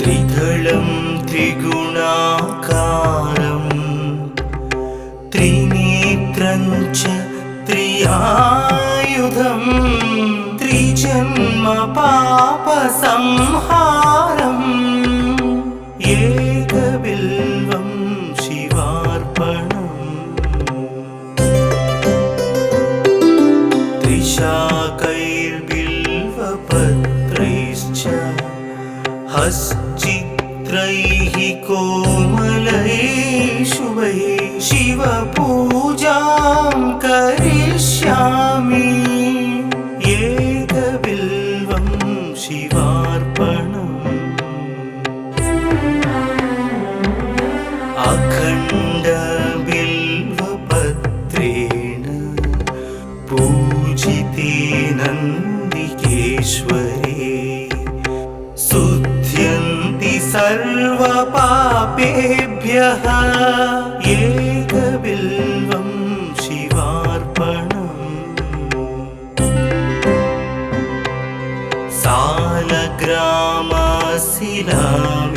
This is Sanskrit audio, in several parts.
त्रिदलं त्रिगुणाकारं त्रिनेत्रं च त्रियायुधं त्रिजन्म पापसंहारम् एकबिल्वं शिवार्पणम् त्रिशाकैर्बिल्वपत्रैश्च हश्चित्रैः कोमलैः शुभैः शिवपूजां करिष्यामि एकबिल्वं शिवार्पणम् अखण्डबिल्वपत्रेण पूजिते नन्दिकेश्वरे शुध्यन्ति सर्वपापेभ्यः एकबिल्वं शिवार्पणम्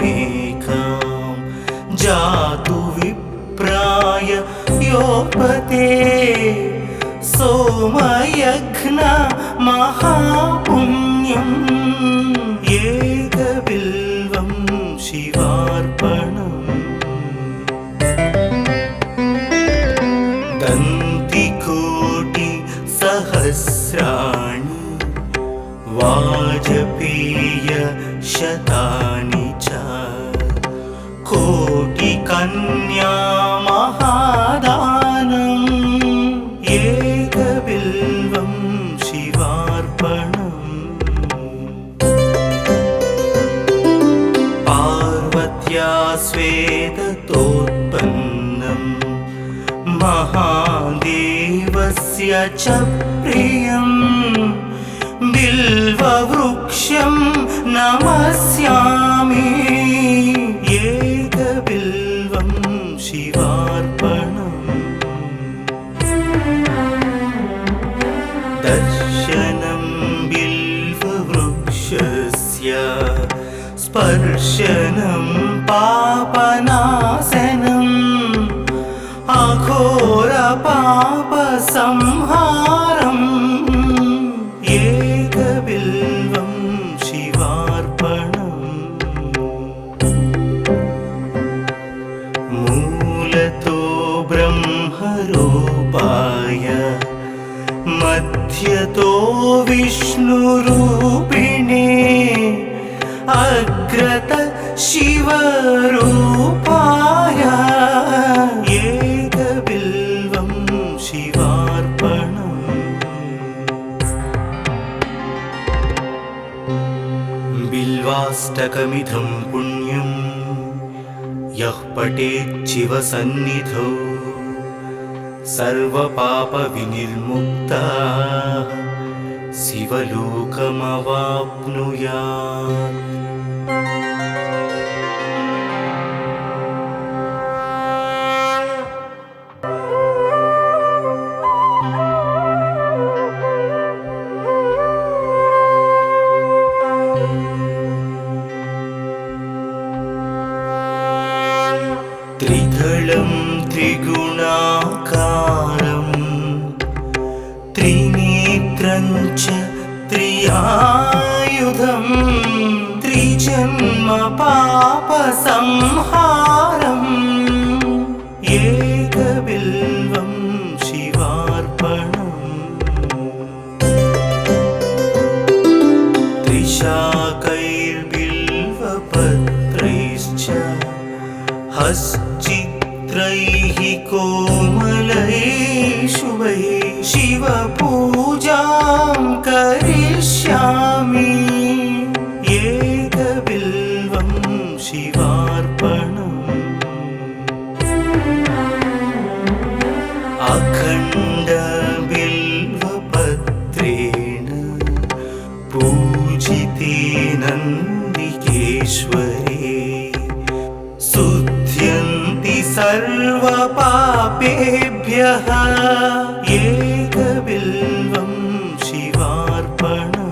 सालग्रामशिलामेकां जातु विप्राय योपते सोमयज्ञ महापुण्यम् एकबिल्वं शिवार्पणम् दन्तिकोटिसहस्राणि वाजपेयशतानि च कोटिकन्या महादानम् एकबिल्वं शिवार्पणम् पार्वत्या स्वेदतोत्पन्नं महादेवस्य च प्रियं बिल्ववृक्षं नमस्यामि एकबिल्वं शिवार्पणम् दर्शनं बिल्ववृक्षस्य स्पर्शनं पापनाशनम् अघोरपापसंहारम् एकबिल्वं शिवार्पणम् मूलतो ब्रह्मरूपाय मध्यतो विष्णुरूपिणे अग्रत शिवरूपाय एकबिल्वं शिवार्पणम् बिल्वाष्टकमिदं पुण्यं यः पठेत् शिवसन्निधौ सर्वपापविनिर्मुक्तः शिवलोकमवाप्नुयात्। त्रिदलं त्रिगुणाकारं त्रिनेत्रं च त्रियायुधं त्रिजन्म पापसंहारम् एकबिल्वं शिवार्पणम् त्रिशाकैर्बिल्वपत्रैश्च हश्चित्रैः कोमलैः शुभैः शिवपूजां करिष्यामि एकबिल्वं शिवार्पणम् अखण्डबिल्वपत्रेण पूजिते नन्दिकेश्वरे शुध्यन्ति सर्वपापेभ्यः एकबिल्वं शिवार्पणम्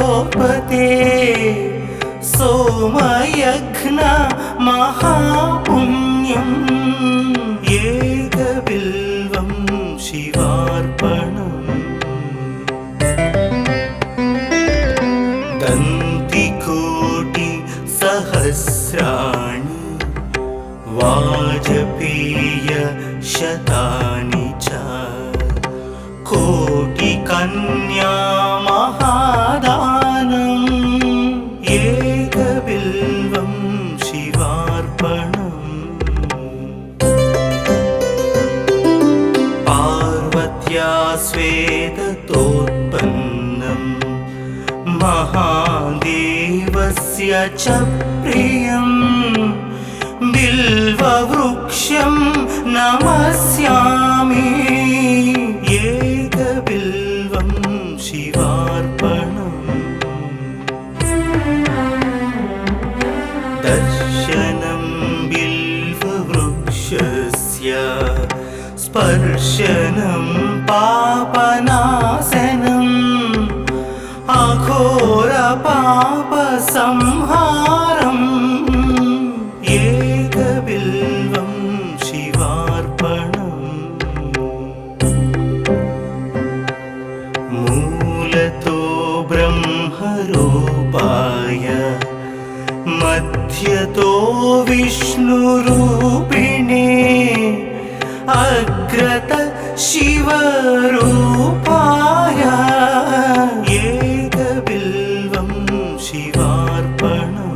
योपते सोमयघ्न महापुण्यम् एकबिल्वं शिवार्पणम् दन्तिकोटि सहस्राणि वाजपेय शतानि च कोटिकन्या महादानम् एकबिल्वं शिवार्पणम् पार्वत्या स्वेदतोत्पन्नम् महादेवस्य च प्रियम् बिल्ववृक्षं नमस्यामि एकबिल्वं शिवार्पणम् दर्शनं बिल्ववृक्षस्य स्पर्शनं पापनाशनम् अघोरपापसंहारम् एकबिल्वं शिवार्पणम् मूलतो ब्रह्मरूपाय मध्यतो विष्णुरूपिणे अग्रत शिवरूपाय एकबिल्वं शिवार्पणम्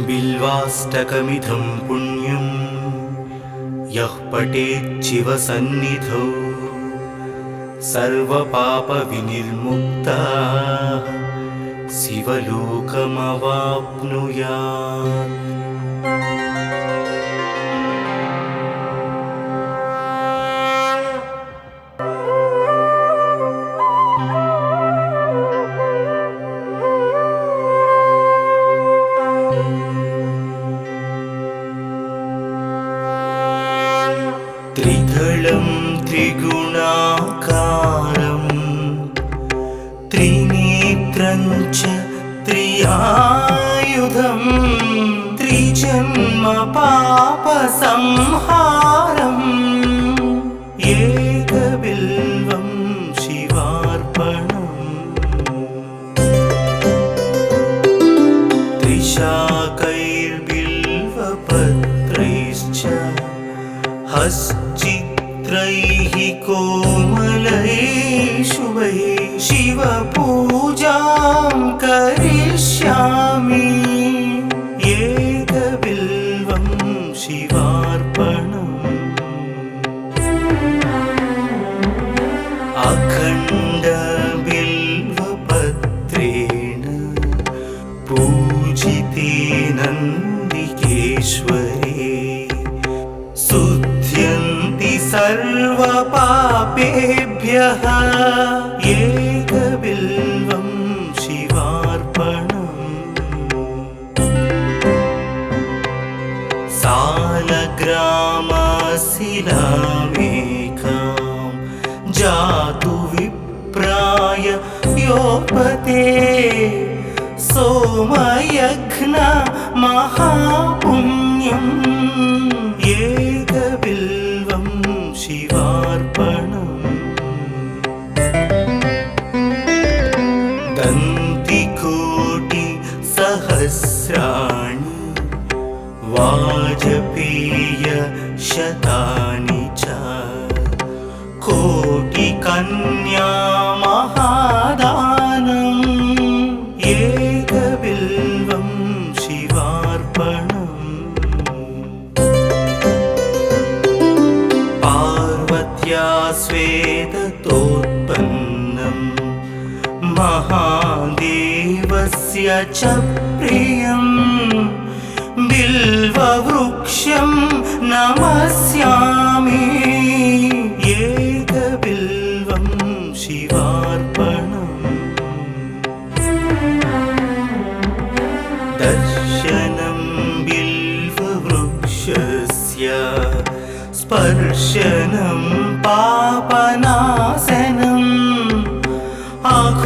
बिल्वाष्टकमिदं पुण्यं यः पठेत् शिवसन्निधौ सर्वपापविनिर्मुक्तः शिवलोकमवाप्नुयात् त्रिदलं त्रिगुणाकारं त्रिनेत्रं च त्रियायुधं त्रिजन्म पापसंहारम् एकबिल्वं शिवार्पणम् त्रिशाकैर्बिल्वपत्रैश्च हश्चित्रैः कोमलैः शुभैः शिवपूजां करिष्यामि एकबिल्वं शिवार्पणम् अखण्डबिल्वपत्रेण पूजिते नन्दिकेश्वरे शुद्ध्यन्ति सर्वपापेभ्यः एकबिल्वं शिवार्पणम् सालग्रामशिलामेकां जातु विप्राय योपते सोमयघ्न महापुण्यम् एकबिल्वं शिवार्पणम् दन्तिकोटि सहस्राणि वाजपेय शतानि च कोटिकन्या महादानम् एकबिल्वं शिवार्पणम् पार्वत्या स्वेदतोत्पन्नम् महादेवस्य च प्रियम् बिल्ववृक्षं नमस्यामि एकबिल्वं शिवार्पणम् दर्शनं बिल्ववृक्षस्य स्पर्शनं पापनाशनम्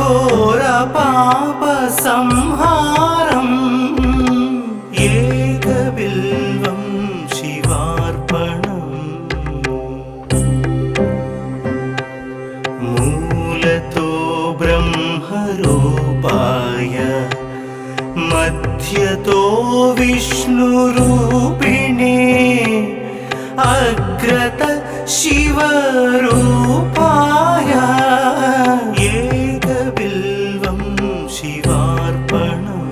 अघोरपापसंहारम् एकबिल्वं शिवार्पणम् मूलतो ब्रह्मरूपाय मध्यतो विष्णुरूपिणे अग्रत शिवरूपाय एकबिल्वं शिवार्पणम्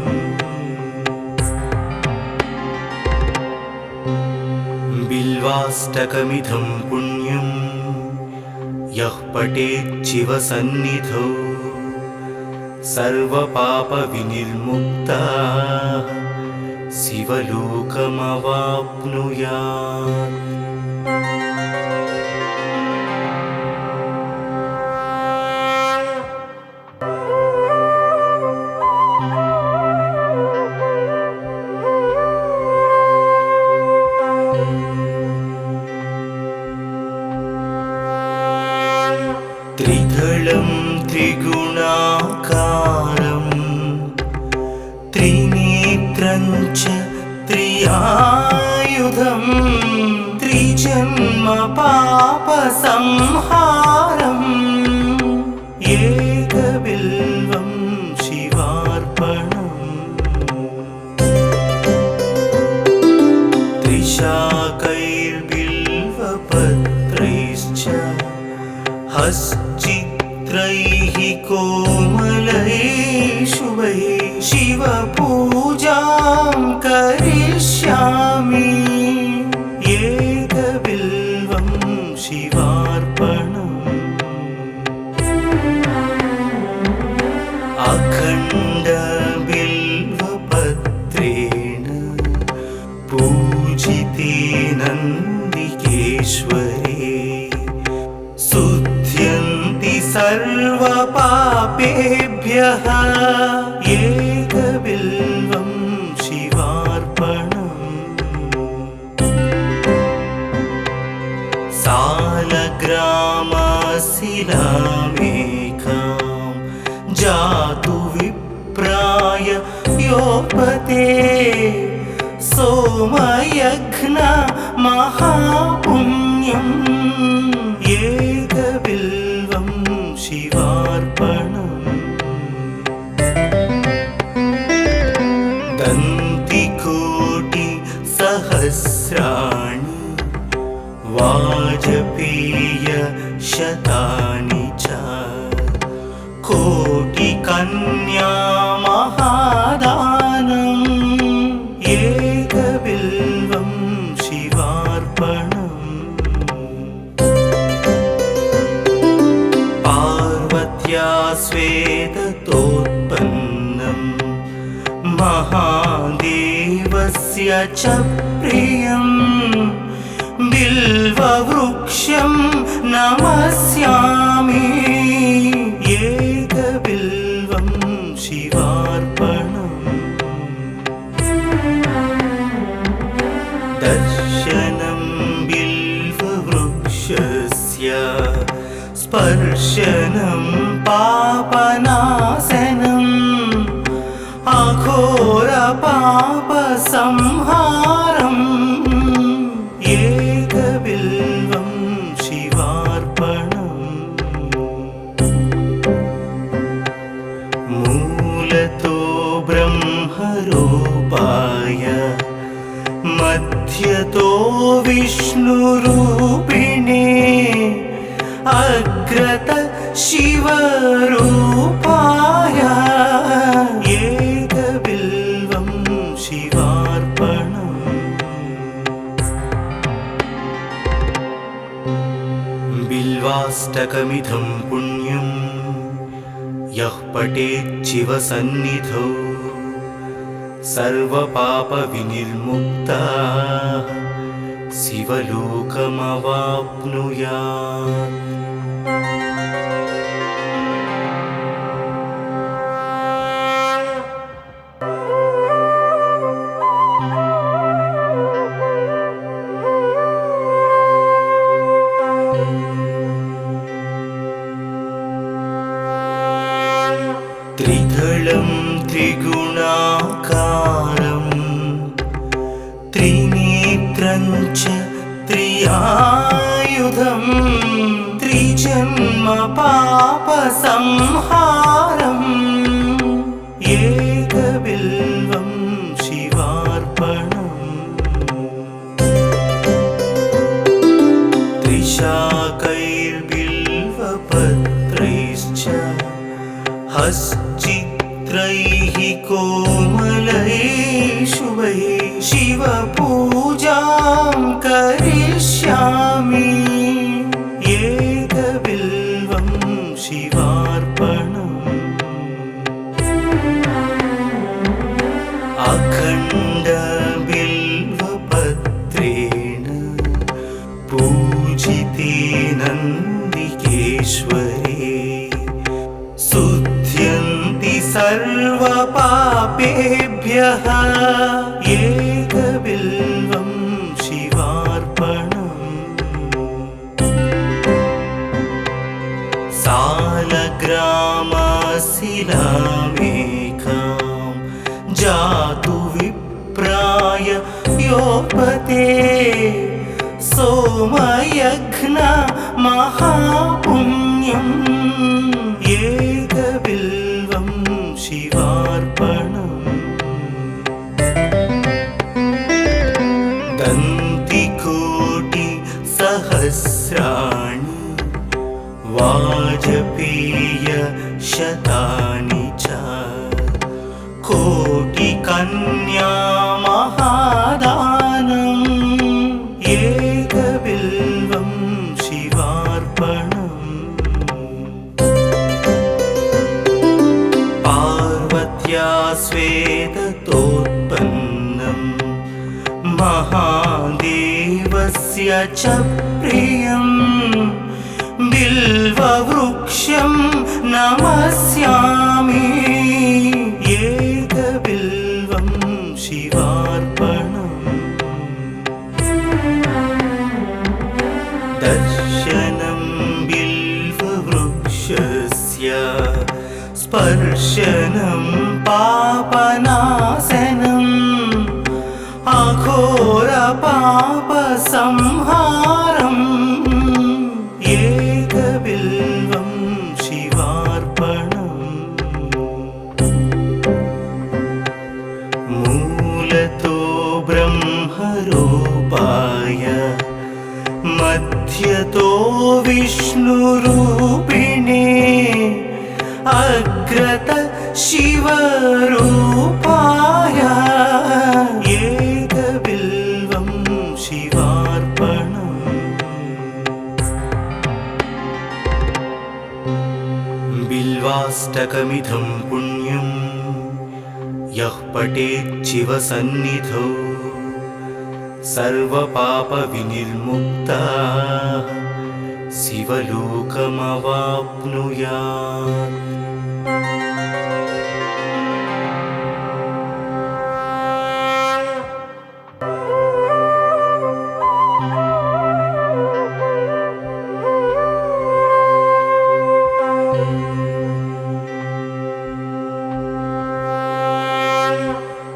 बिल्वाष्टकमिदं पुण्यं यः पठेत् शिवसन्निधौ सर्वपापविनिर्मुक्तः शिवलोकमवाप्नुयात्। त्रिदलं त्रिगुणाकारं त्रिनेत्रं च त्रियायुधं त्रिजन्म पापसंहारम् एकबिल्वं शिवार्पणम् त्रिशाकैर्बिल्वपत्रैश्च हश्चित्रैः कोमलैः शुभैः शिवपूजां करिष्यामि एकबिल्वं शिवार्पणम् अखण्डबिल्वपत्रेण पूजिते नन्दिकेश्वरे शुध्यन्ति सर्वपापेभ्यः एकबिल्वं शिवार्पणम् सालग्रामशिलामेकां जातु विप्राय योपते सोमयज्ञ महापुण्यम् एकबिल्वं शिवार्पणम् दन्तिकोटिसहस्राणि वाजपेयशतानि च कोटिकन्या महादानम् एकबिल्वं शिवार्पणम् पार्वत्या स्वेदतोत्पन्नं महादेवस्य च प्रियं बिल्ववृक्षं नमस्यामि एकबिल्वं शिवार्पणम् दर्शनं बिल्ववृक्षस्य स्पर्शनं पापनाशनम् अघोरपापसंहारम् एकबिल्वं शिवार्पणम् मूलतो ब्रह्मरूपाय मध्यतो विष्णुरूपिणे अग्रत शिवरूपाय एकबिल्वं शिवार्पणम् बिल्वाष्टकमिदं पुण्यं यः पठेत् शिवसन्निधौ सर्वपापविनिर्मुक्तः शिवलोकमवाप्नुयात्। त्रिदलं त्रिगुणाकारं त्रिनेत्रं च त्रियायुधं त्रिजन्म पापसंहारम् एकबिल्वं शिवार्पणम् त्रिशाकैर्बिल्वपत्रैश्च हश्चित्रैः कोमलैः शुभैः शिवपूजां करिष्यामि एकबिल्वं शिवार्पणम् अखण्डबिल्वपत्रेण पूजिते नन्दिकेश्वरे शुध्यन्ति सर्वपापेभ्यः एकबिल्वं शिवार्पणम् सालग्रामशिलामेकां जातु विप्राय योपते सोमयज्ञ महापुण्यम् एकबिल्वं शिवार्पणम् दन्तिकोटिसहस्राणि वाजपेयशतानि च कोटिकन्या महादानम् एकबिल्वं शिवार्पणम् पार्वत्या स्वेदतोत्पन्नं महादेवस्य च प्रियं बिल्ववृक्षं नमस्यामि एकबिल्वं शिवार्पणम् दर्शनं बिल्ववृक्षस्य स्पर्शनं पापनाशनम् अघोरपापसंहारम् एकबिल्वं शिवार्पणम् मूलतो ब्रह्मरूपाय मध्यतो विष्णुरूपिणे अग्रत शिवरूपाय एकबिल्वं शिवार्पणम् बिल्वाष्टकमिदं पुण्यं यः पठेत् शिवसन्निधौ सर्वपापविनिर्मुक्तः शिवलोकमवाप्नुयात्।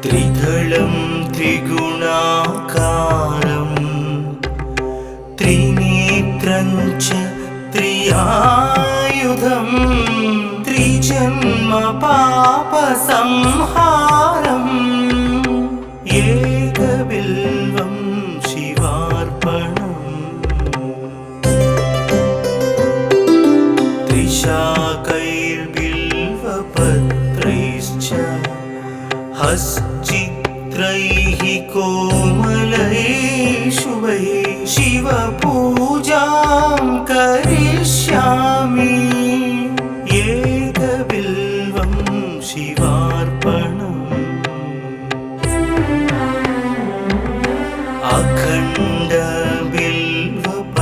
त्रिदलं त्रिगुणाकारं त्रिनेत्रं च त्रियायुधं त्रिजन्म पापसंहारम् एकबिल्वं शिवार्पणम् त्रिशाकैर्बिल्वपत्रैश्च हश्चित्रैः कोमलैः शुभैः शिवपूजां करिष्यामि एकबिल्वं शिवार्पणम्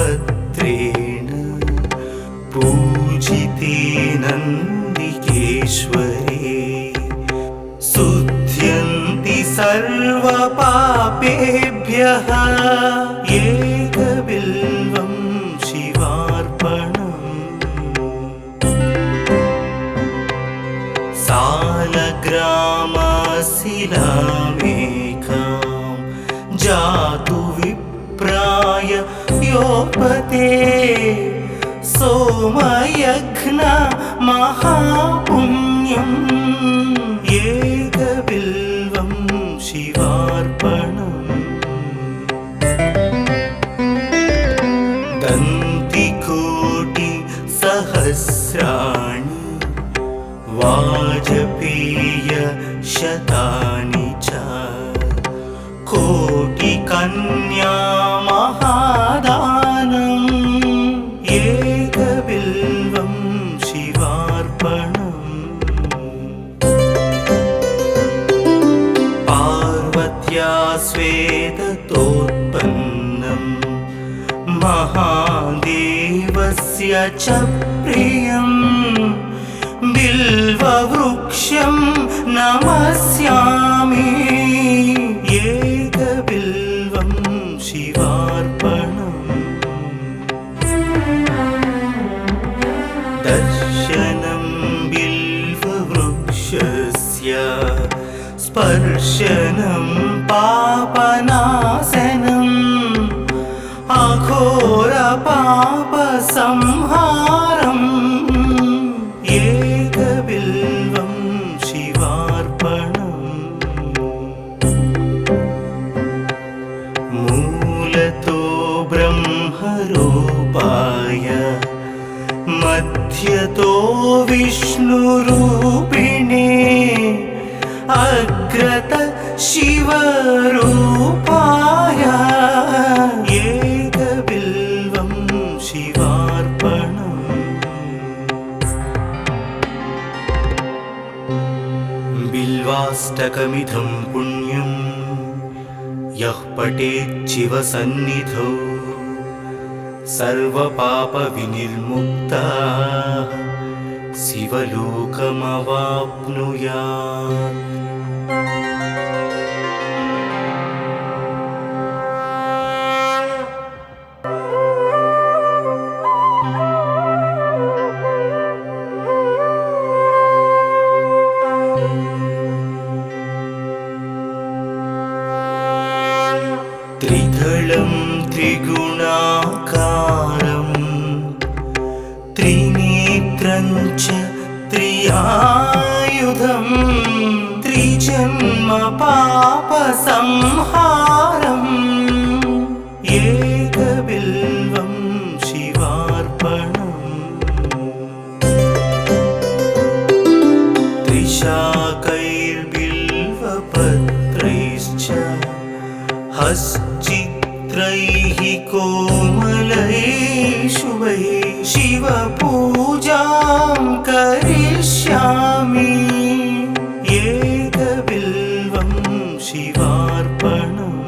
अखण्डबिल्वपत्रेण पूजिते नन्दिकेश्वरे शुध्यन्ति सर्वपापेभ्यः एकबिल्वं शिवार्पणम् सालग्रामशिलामेकां जातु विप्राय योपते सोमयज्ञ महापुण्यम् एकबिल्वं शिवार्पणम् दन्तिकोटि सहस्राणि वाजपेय शतानि च कोटिकन्या महादानम् एकबिल्वं शिवार्पणम् पार्वत्या स्वेदतोत्पन्नम् महादेवस्य च प्रियम् बिल्ववृक्षं नमस्यामि एकबिल्वं शिवार्पणम् दर्शनं बिल्ववृक्षस्य स्पर्शनं पापनाशनम् अघोरपापसंहारम् एकबिल्वं शिवार्पणम् मूलतो ब्रह्मरूपाय मध्यतो विष्णुरूपिणे अग्रत शिवरूपाय एकबिल्वं शिवार्पणम् बिल्वाष्टकमिदं पुण्यं यः पठेत् शिवसन्निधौ सर्वपापविनिर्मुक्तः शिवलोकमवाप्नुयात्। त्रिदलं त्रिगुणाकारं त्रिनेत्रं च त्रियायुधं त्रिजन्म पापसंहारम् एकबिल्वं शिवार्पणम् त्रिशाकैर्बिल्वपत्रैश्च हश्चित्रैः कोमलैः शुभैः शिवपूजां करिष्यामि एकबिल्वं शिवार्पणम्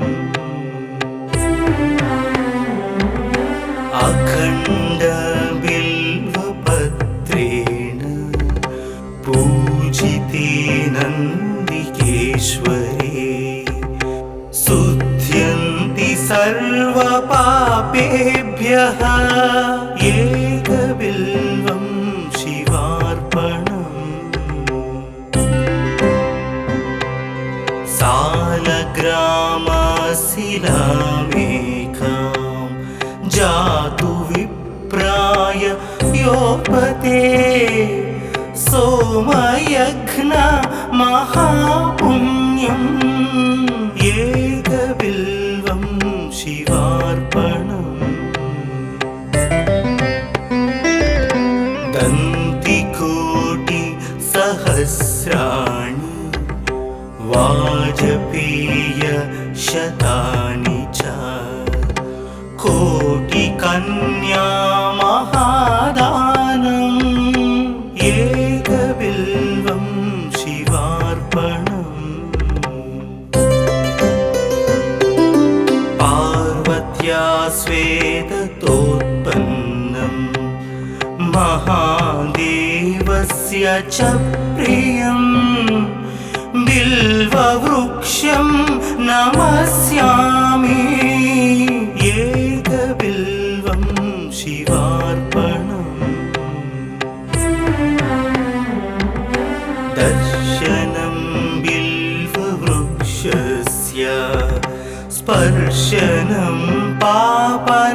अखण्डबिल्वपत्रेण पूजिते नन्दिकेश्वरे शुध्यन्ति सर्वपापेभ्यः एकबिल्वं शिवार्पणम् सालग्रामशिलामेकां जातु विप्राय योपते सोमयज्ञ महापुण्यम् एकबिल्वं शिवार्पणम् दन्तिकोटि सहस्राणि वाजपेय शतानि च कोटिकन्या महादानम् एकबिल्वं शिवार्पणम् पार्वत्या स्वेदतोत्पन्नम् महादेवस्य च प्रियम् बिल्ववृक्षं नमस्यामि एकबिल्वं शिवार्पणम् दर्शनं स्पर्शनं पापनाशनम्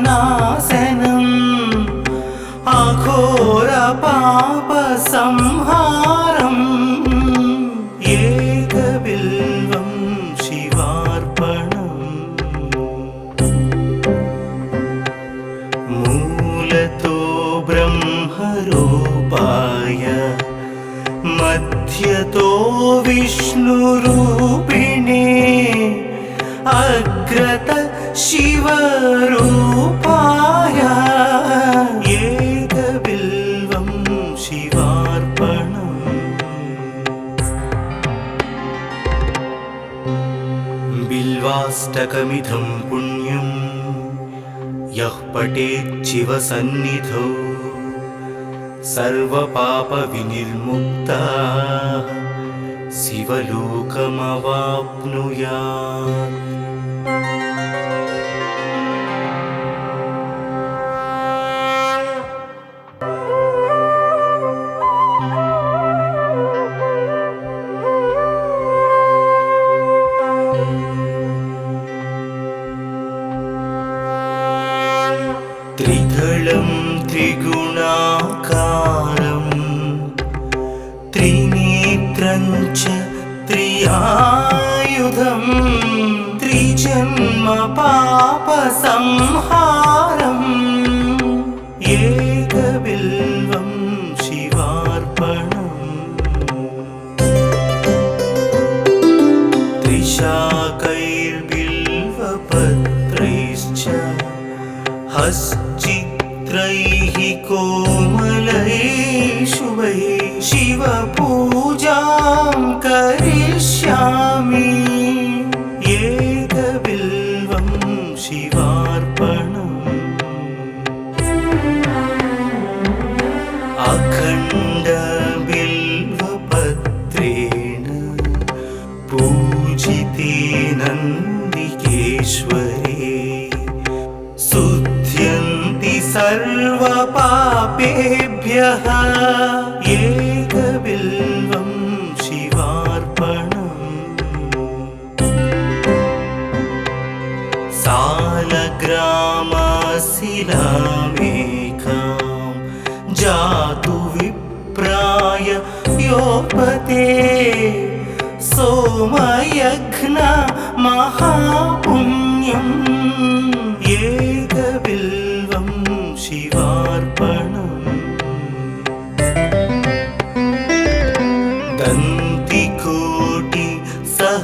अघोरपापसंहारम् एकबिल्वं शिवार्पणम् मूलतो ब्रह्मरूपाय मध्यतो विष्णुरूपिणे अग्रत शिवरूपाय एकबिल्वं शिवार्पणम् बिल्वाष्टकमिदं पुण्यं यः पठेत् शिवसन्निधौ सर्वपापविनिर्मुक्तः शिवलोकमवाप्नुयात्। त्रिदलं त्रिगुणाकारं त्रिनेत्रं च त्रियायुधं त्रिजन्म पापसंहारम् एकबिल्वं शिवार्पणम् त्रिशाकैर्बिल्वपत्रैश्च हश्चित्रैः कोमलैः शुभैः शिवपूजां करिष्यामि एकबिल्वं शिवार्पणम् अखण्डबिल्वपत्रेण पूजिते नन्दिकेश्वरे शुद्ध्यन्ति सर्वपापेभ्यः एकबिल्वं शिवार्पणम् सालग्रामशिलामेकां जातु विप्राय योपते सोमयज्ञ महापुण्यम् एकबिल्वं शिवार्पणम्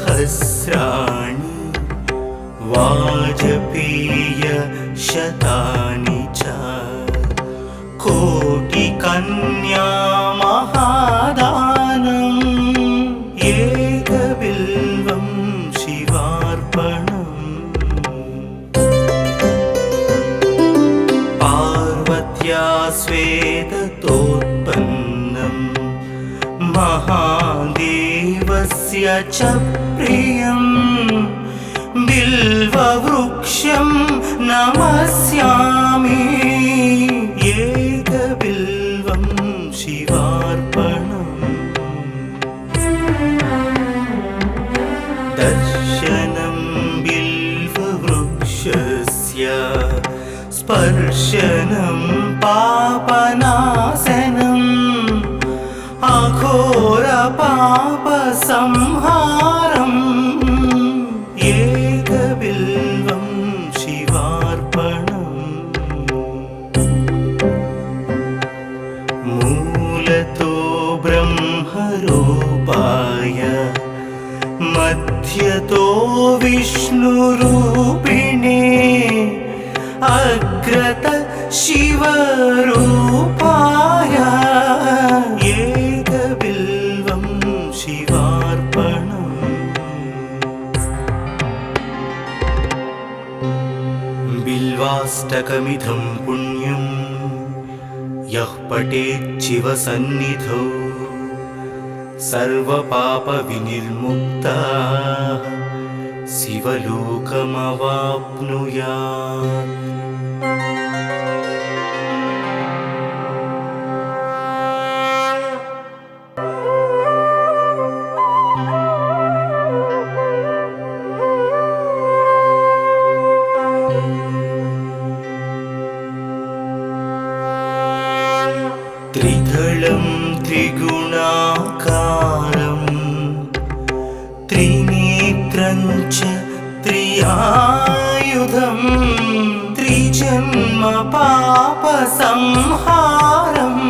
दन्तिकोटिसहस्राणि वाजपेयशतानि च कोटिकन्या महादानम् एकबिल्वं शिवार्पणम् पार्वत्या स्वेदतोत्पन्नं महादेवस्य च प्रियं बिल्ववृक्षं नमस्यामि एकबिल्वं शिवार्पणम् दर्शनं बिल्ववृक्षस्य स्पर्शनं पापनाशनम् अघोरपापसंहारम् एकबिल्वं शिवार्पणम् मूलतो ब्रह्मरूपाय मध्यतो विष्णुरूपिणे अग्रत शिवरूपाय एकबिल्वं शिवार्पणम् बिल्वाष्टकमिदं पुण्यं यः पठेत् शिवसन्निधौ सर्वपापविनिर्मुक्तः शिवलोकमवाप्नुयात्। पापसंहारम्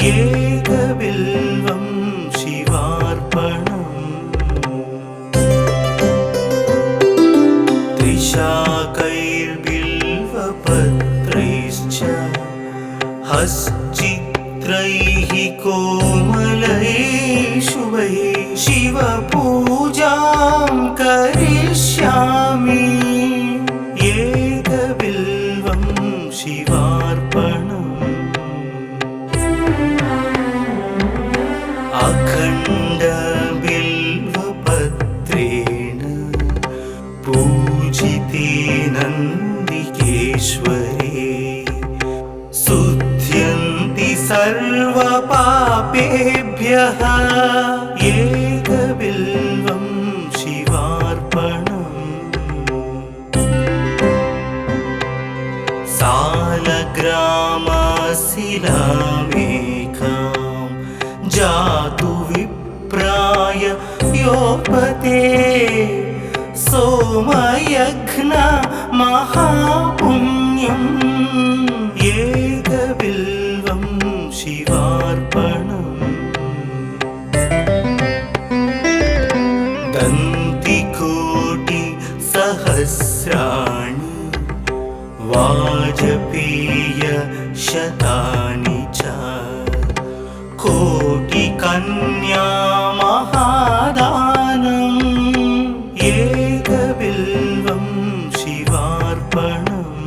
एकबिल्वं शिवार्पणम् त्रिशाकैर्बिल्वपत्रैश्च हश्चित्रैः कोमलैः शुभैः शिवपूजां करिष्यामि एकबिल्वं शिवार्पणम् अखण्डबिल्वपत्रेण पूजिते नन्दिकेश्वरे शुध्यन्ति सर्वपापेभ्यः एकबिल्वं शिवार्पणम् सालग्रामशिलामेकां जातु विप्राय योपते सोमयज्ञ महापुण्यम् एकबिल्वं शिवार्पणम् दन्तिकोटिसहस्राणि वाजपेयशतानि च कोटिकन्या महादानम् एकबिल्वं शिवार्पणम्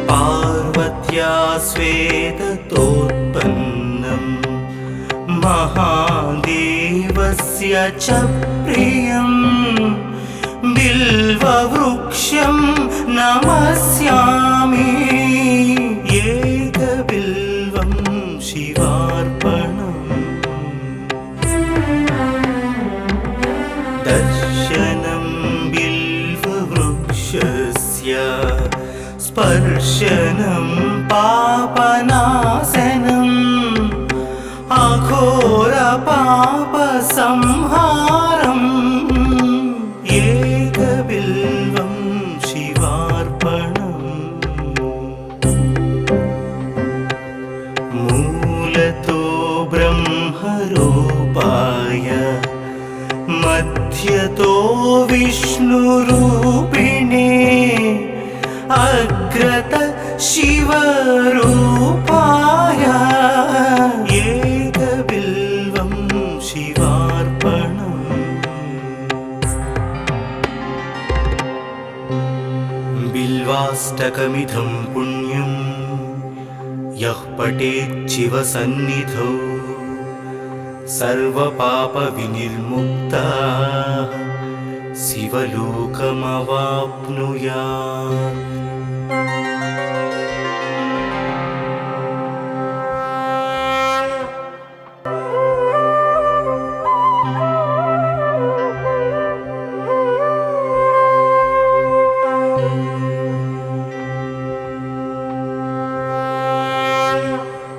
पार्वत्या श्वेततोत्पन्नं महादेवस्य च प्रियं बिल्ववृक्षं नमस्यामि एकबिल्वं शिवार्पणम् दर्शनं बिल्ववृक्षस्य स्पर्शनं पापनाशनम् अघोरपापसंहारम् एकबिल्वं शिवार्पणम् मूलतो ब्रह्मरूपाय मध्यतो विष्णुरूपिणे अग्रत शिवरूपाय एकबिल्वं शिवार्पणम् बिल्वाष्टकमिदं पुण्यं यः पठेत् शिवसन्निधौ सर्वपापविनिर्मुक्तः शिवलोकमवाप्नुयात्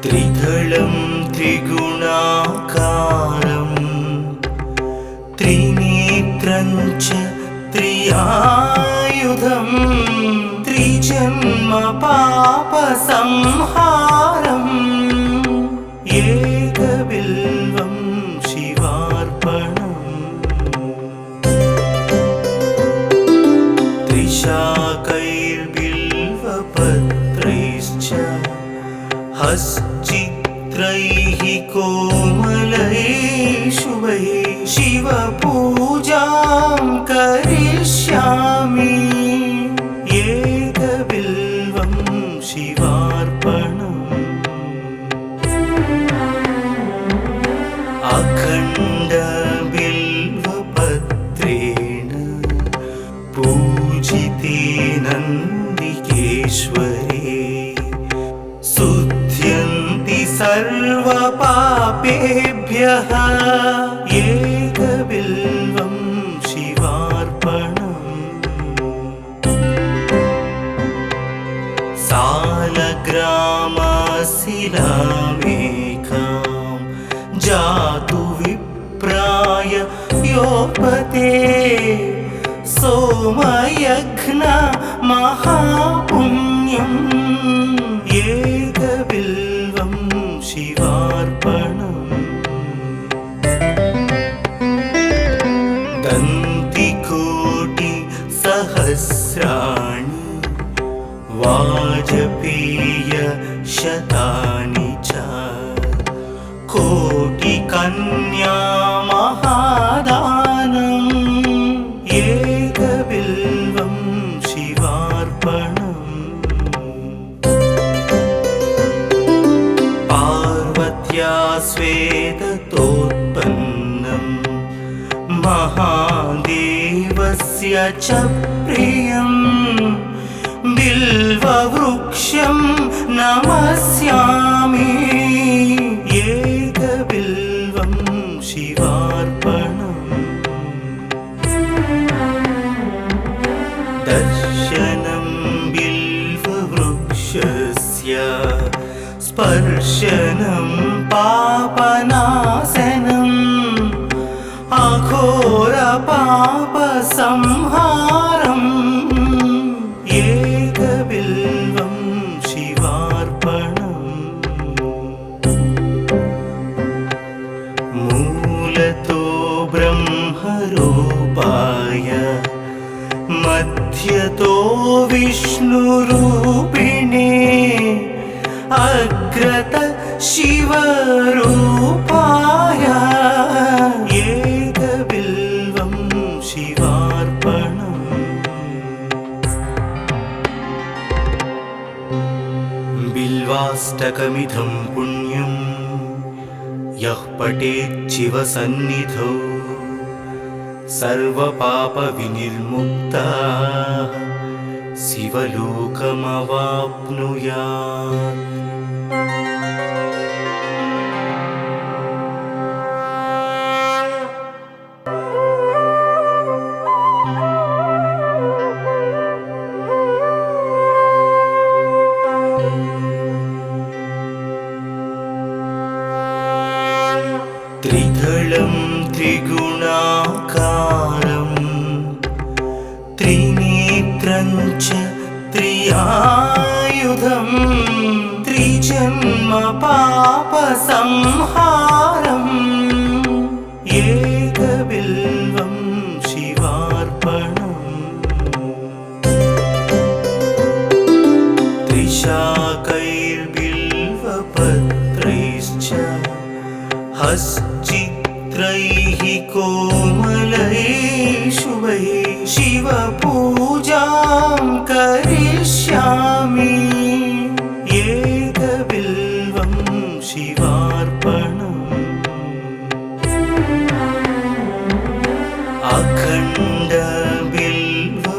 त्रिदलं त्रिगुणाकारं त्रिनेत्रं च त्रियायुधं त्रिजन्म पापसंहारम् एकबिल्वं शिवार्पणम् त्रिशाकैर्बिल्वपत्रैश्च हश्चित्रैः कोमलैः शुभैः शिवपूजां करिष्यामि एकबिल्वं शिवार्पणम् अखण्डबिल्वपत्रेण पूजिते नन्दिकेश्वरे शुध्यन्ति सर्वपापेभ्यः एकबिल्वं शिवार्पणम् सालग्रामशिलामेकां जातु विप्राय योपते सोमयघ्न महापुण्यम् एकबिल्वं शिवार्पणम् दन्तिकोटि सहस्राणि वाजपेय शतानि च कोटिकन्या महादानम् एकबिल्वं शिवार्पणम् पार्वत्या स्वेदतोत्पन्नम् महादेवस्य च प्रियम् बिल्ववृक्षं नमस्यामि एकबिल्वं शिवार्पणम् दर्शनं बिल्ववृक्षस्य स्पर्शनं पापनाशनम् अघोरपापसंहारम् एकबिल्वं शिवार्पणम् मूलतो ब्रह्मरूपाय मध्यतो विष्णुरूपिणे अग्रत शिवरूपाय एकबिल्वं शिवार्पणम् बिल्वाष्टकमिदं पुण्यं यः पठेत् शिवसन्निधौ सर्वपापविनिर्मुक्तः शिवलोकमवाप्नुयात्। त्रिदलं त्रिगुणाकारं त्रिनेत्रं च त्रियायुधं त्रिजन्म पापसंहारम् एकबिल्वं शिवार्पणम् त्रिशाकैर्बिल्वपत्रैश्च हश्चित्रैः कोमलैः शुभैः शिवपूजां करिष्यामि एकबिल्वं शिवार्पणम्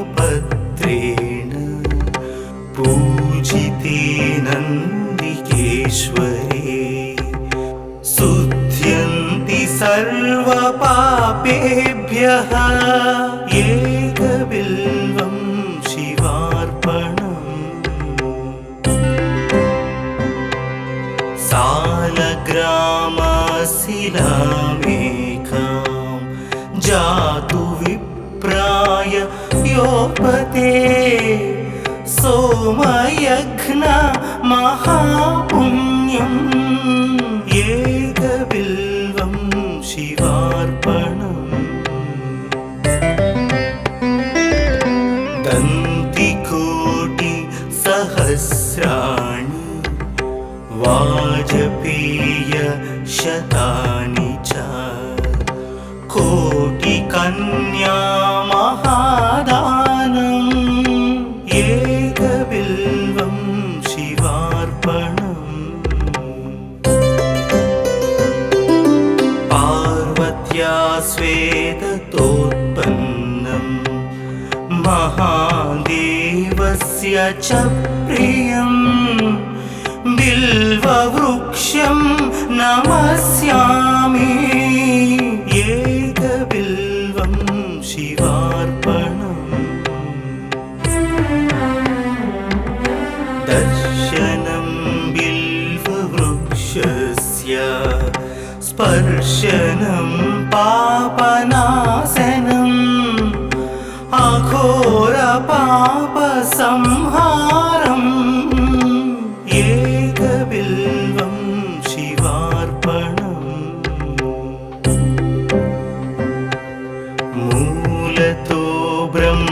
अखण्डबिल्वपत्रेण पूजिते नन्दिकेश्वरे शुध्यन्ति सर्वपापेभ्यः एकबिल्वं शिवार्पणम् सालग्रामशिलामेकां जातु विप्राय योपते सोमयघ्न महापुण्यम् एकबिल्वं शिवार्पणम् दन्तिकोटि सहस्राणि वाजपेय शतानि च कोटिकन्या महादानम् एकबिल्वं शिवार्पणम् पार्वत्या स्वेदतोत्पन्नम् महादेवस्य च प्रियम् बिल्ववृक्षं नमस्यामि एकबिल्वं शिवार्पणम् दर्शनं बिल्ववृक्षस्य स्पर्शनं पापनाशनम् అఘోర పాప సంహారం ఏకబిల్వం శివార్పణం మూలతో బ్రహ్మరూపాయ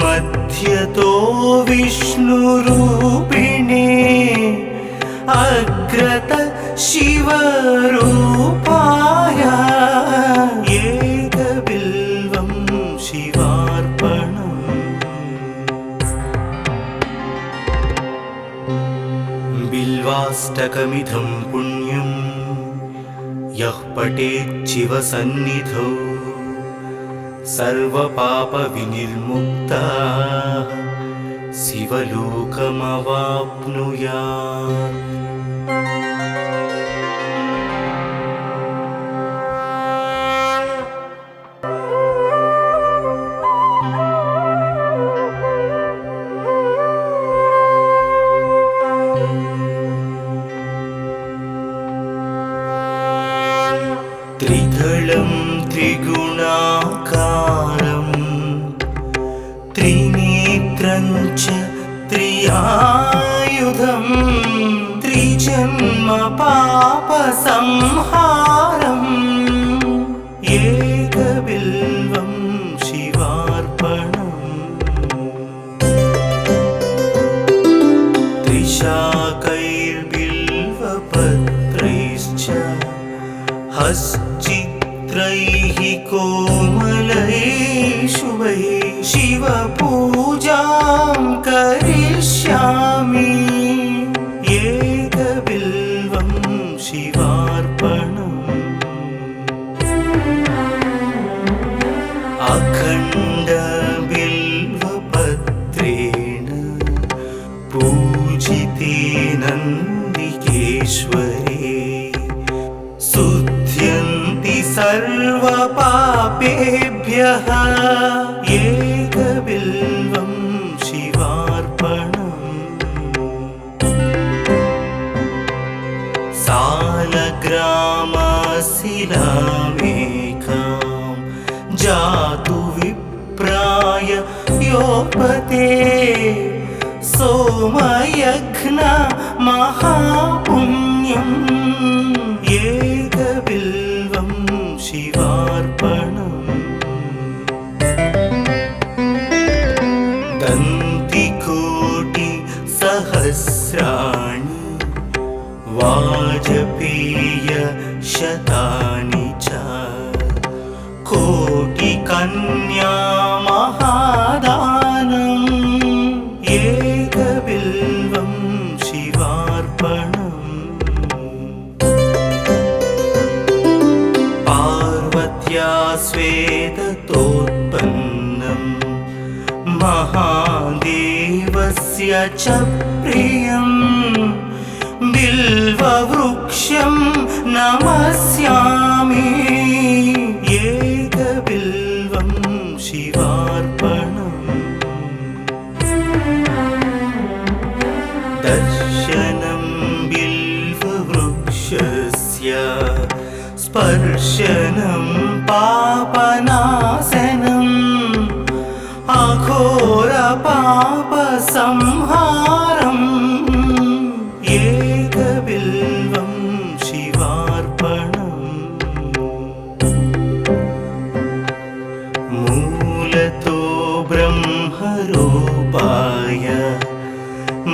మధ్యతో విష్ణురూపిణే అగ్రత శివరూపాయ ఏకబిల్వం శివార్పణం బిల్వాష్టకమిదం పుణ్యం యః పఠేత్ సన్నిధౌ సర్వపాప వినిర్ముక్తః శివలోకమవాప్నుయాత్. త్రిదళం త్రిగుణాకారం త్రినేత్రం చ త్రియాయుధం త్రిజన్మ పాప సంహారం ఏకబిల్వం శివార్పణం త్రిశాకైర్బిల్వపత్రైశ్చ హశ్చిత్రైః కోమలైః శుభైః శివపూజాం కరిష్యామి ఏకబిల్వం శివార్పణం అఖండ బిల్వపత్రేణ పూజితే నందికేశ్వరే శుద్ధ్యంతి సర్వపాపేభ్యః ఏకబిల్వం శివార్పణం సాలగ్రామశిలామేకాం జాతు విప్రాయ యోపతే సోమయజ్ఞ మహాపుణ్యం ఏకబిల్వం శివార్పణం దంతికోటి సహస్రాణి వాజపేయ శతాని చ కోటి కన్యా మహాదానం ఏకబిల్వం శివార్పణం పార్వత్యా శ్వేతతోత్పన్నం మహాదేవస్య చ ప్రియం బిల్వవృక్షం నమస్యామి ఏకబిల్వం శివార్పణం దర్శనం బిల్వవృక్షస్య స్పర్శనం పాపనాశనం అఘోర పాప సంహారం ఏకబిల్వం శివార్పణం మూలతో బ్రహ్మరూపాయ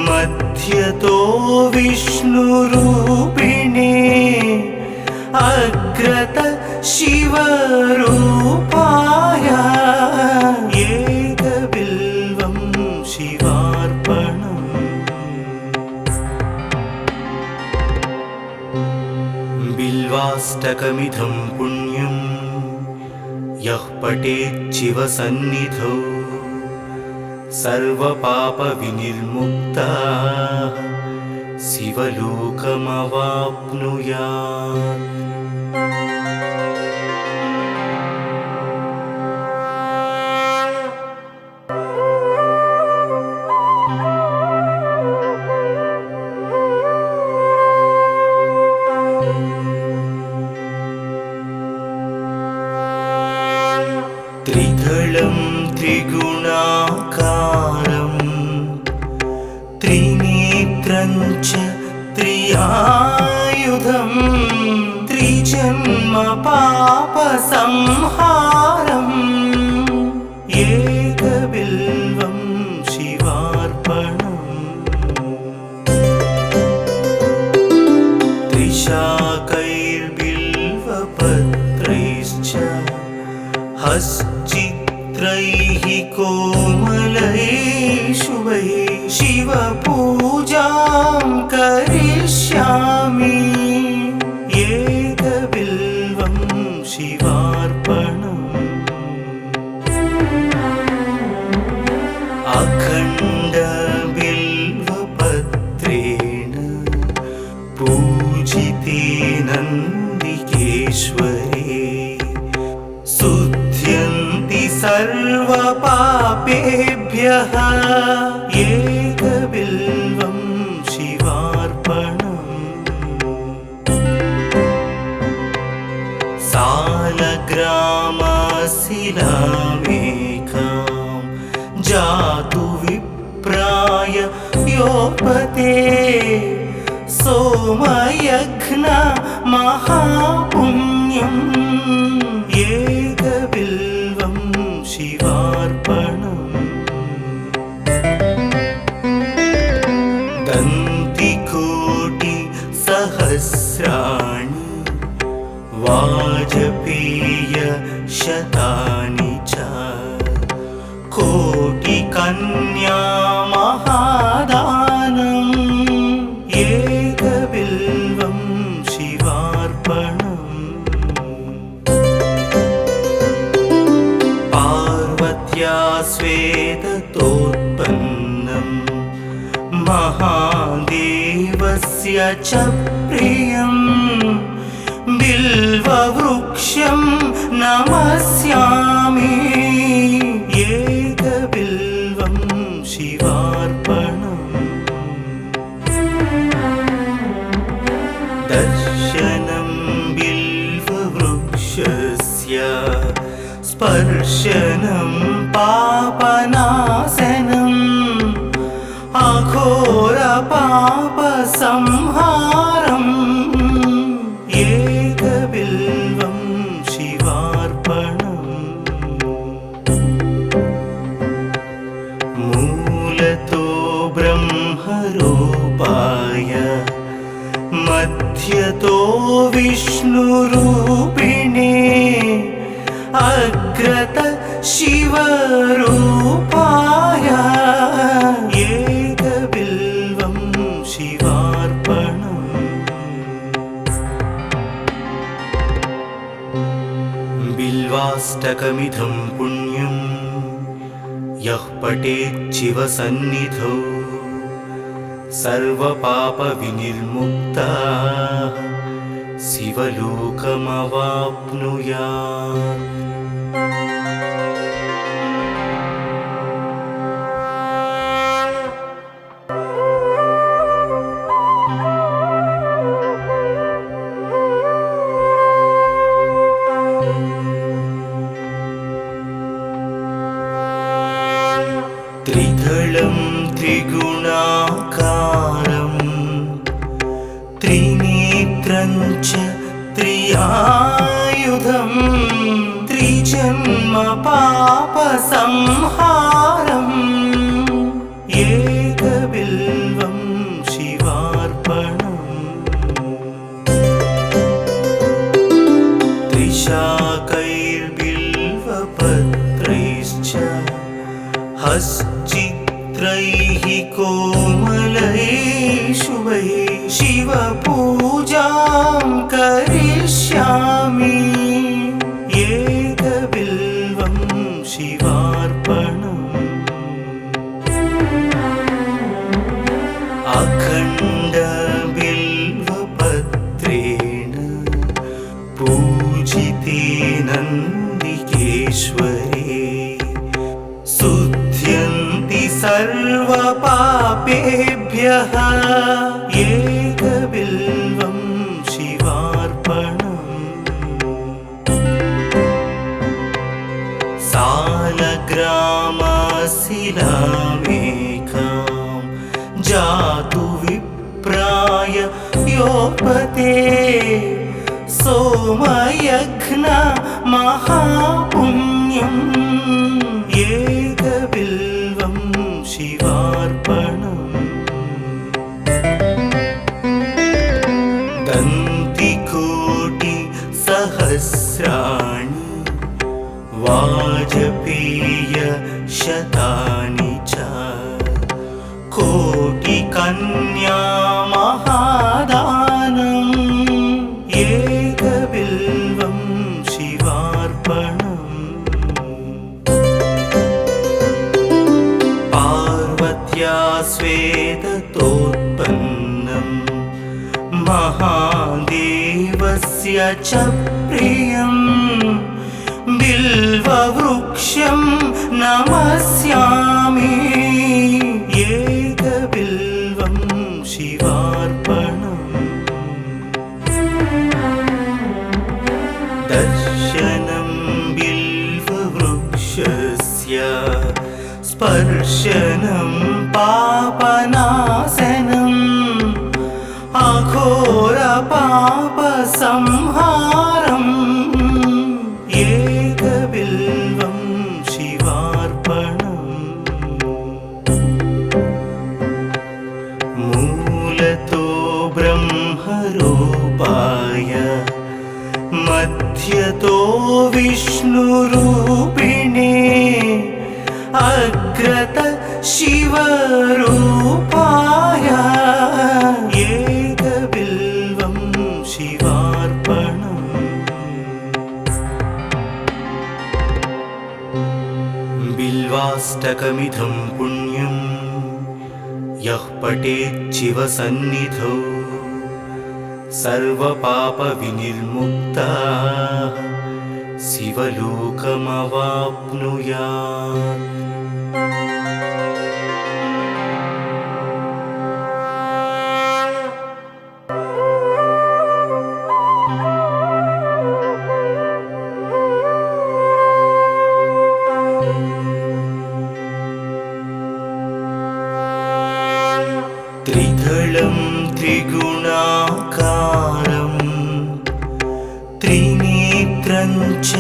మధ్యతో విష్ణురూపిణే అగ్రత శివరూపాయ ఏకబిల్వం శివార్పణం బిల్వాష్టకమిదం పుణ్యం యః పఠేత్ సన్నిధౌ సర్వపాప వినిర్ముక్తః శివలోకమవాప్నుయాత్. त्रिआयुधं त्रिजन्म पापसंहारम् एकबिल्वं शिवार्पणम् त्रिशाकैर्बिल्वपत्रैश्च हश्चित्रैः कोमलैः शुभैः शिवपूजां करिष्यामि एकबिल्वं शिवार्पणम् अखण्डबिल्वपत्रेण पूजिते नन्दिकेश्वरे शुध्यन्ति सर्वपापेभ्यः एकबिल्वं शिवार्पणम् सालग्रामशिलामेकां जातु विप्राय योपते सोमयज्ञ महापुण्यम् एकबिल्वं शिवार्पणम् दन्तिकोटिसहस्राणि वाजपेयशतानि च कोटिकन्या महादानम् एकबिल्वं शिवार्पणम् पार्वत्या श्वेततोत्पन्नं महादेवस्य च प्रियं बिल्ववृक्षं नमस्यामि एकबिल्वं शिवार्पणम् दर्शनं बिल्ववृक्षस्य स्पर्शनं पापनाशनम् अघोरपापसंहारम् एकबिल्वं शिवार्पणम् मूलतो ब्रह्मरूपाय मध्यतो विष्णुरूपिणे अग्रत शिवरूपाय एकबिल्वं शिवार्पणम् बिल्वाष्टकमिदं पुण्यं यः पठेत् शिवसन्निधौ सर्वपापविनिर्मुक्तः शिवलोकमवाप्नुयात् त्रिदलं त्रिगुणाकारं त्रिनेत्रं च त्रिआयुधं त्रिजन्म पापसंहारम् एकबिल्वं शिवार्पणम् त्रिशाकैर्बिल्वपत्रैश्च हश्चित्रैः कोमलैः शुभैः शिवपूजां करिष्यामि एकबिल्वं शिवार्पणम् अखण्डबिल्वपत्रेण पूजिते नन्दिकेश्वरे शुध्यन्ति सर्वपापेभ्यः एकबिल्वं शिवार्पणम् सालग्रामशिलामेकां जातु विप्राय योपते सोमयघ्न महापुण्यम् एकबिल्वं शिवार्पणम् दन्तिकोटि सहस्राणि वाजपेय शतानि च कोटिकन्या महादानम् एकबिल्वं शिवार्पणम् पार्वत्या स्वेदतोत्पन्नम् महादेवस्य च प्रियम् बिल्ववृक्षं नमस्यामि एकबिल्वं शिवार्पणम् दर्शनं बिल्ववृक्षस्य स्पर्शनं पापनाशनम् अघोरपापसंहारम् एकबिल्वं शिवार्पणम् मूलतो ब्रह्मरूपाय मध्यतो विष्णुरूपिणे अग्रत शिवरूपाय एकबिल्वं शिवार्पणम् बिल्वाष्टकमिदं पुण्यं यः पठेत् शिवसन्निधौ सर्वपापविनिर्मुक्तः शिवलोकमवाप्नुयात् त्रिदलं त्रिगुणाकारं त्रिनेत्रं च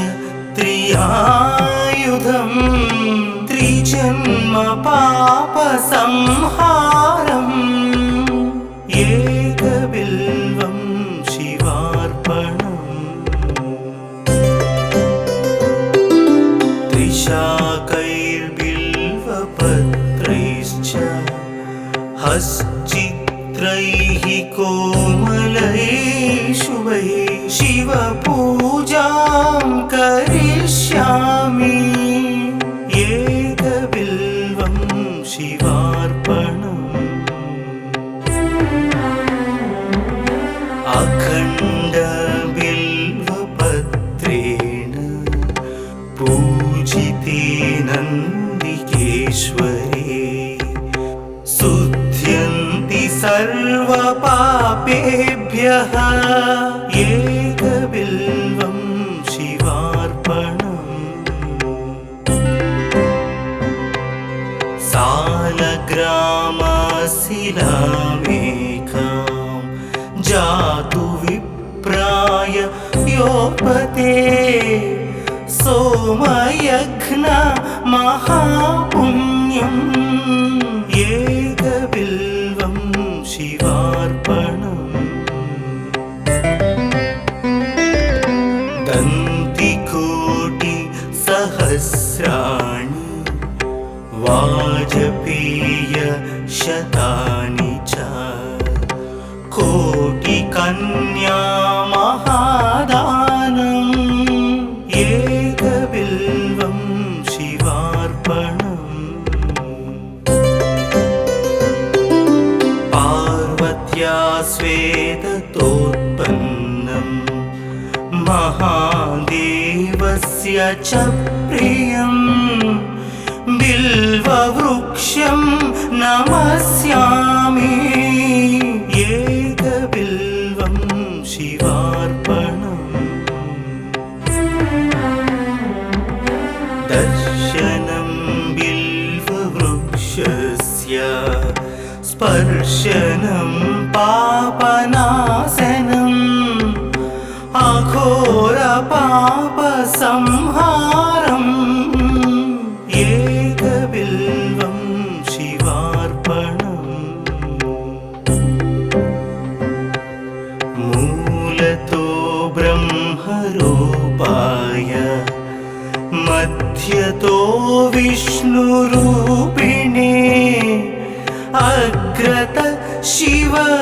त्रियायुधं त्रिजन्म पापसंहारम् एकबिल्वं शिवार्पणम् त्रिशाकैर्बिल्वपत्रैश्च हश्चित्रैः कोमलैः शुभैः शिवपूजां करिष्यामि एकबिल्वं शिवार्पणम् अखण्डबिल्वपत्रेण पूजिते नन्दिकेश्वरे शुद्ध्यन्ति सर्वपापेभ्यः एकबिल्वं शिवार्पणम् सालग्रामशिलामेकां जातु विप्राय योपते सोमयघ्न महापुण्यम् एकबिल्वं शिवार्पणम् दन्तिकोटि सहस्राणि वाजपेय शतानि च कोटिकन्या महादानम् एकबिल्वं शिवार्पणम् पार्वत्या स्वेदतोत्पन्नम् महादेवस्य च प्रियम् बिल्ववृक्षं नमस्यामि एकबिल्वं शिवार्पणम् दर्शनं बिल्ववृक्षस्य स्पर्शनं पापना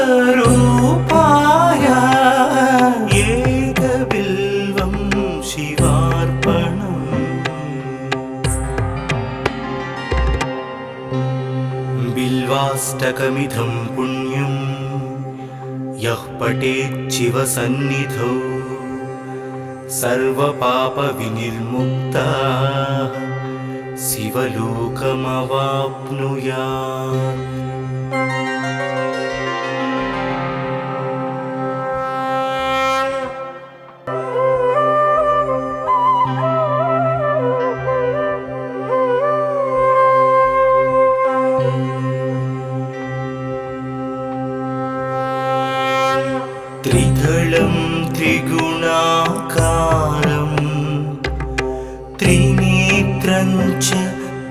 शिवरूपाय एकबिल्वं शिवार्पणम्। बिल्वाष्टकमिदं पुण्यं यः पठेत् शिवसन्निधौ सर्वपापविनिर्मुक्तः शिवलोकमवाप्नुयात्। त्रिदलं त्रिगुणाकारं त्रिनेत्रं च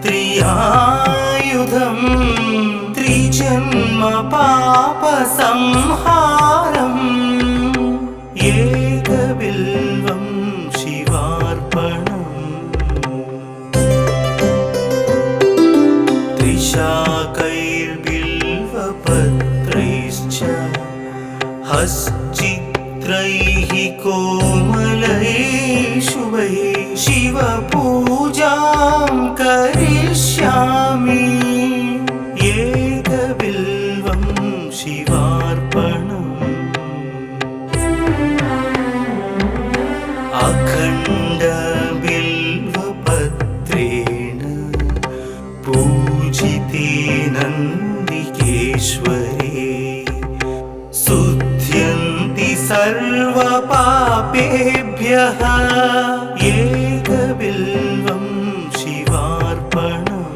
त्रियायुधं त्रिजन्म पापसंहारम् एकबिल्वं शिवार्पणम्। त्रिशाकैर्बिल्वपत्रैश्च हश्चित्रैः कोमलैः शुभैः शिवपूजां करिष्यामि एकबिल्वं शिवार्पणम्। अखण्डबिल्वपत्रेण पूजिते नन्दिकेश्वरे शुद्ध्यन्ति सर्वपापेभ्यः एकबिल्वं शिवार्पणम्।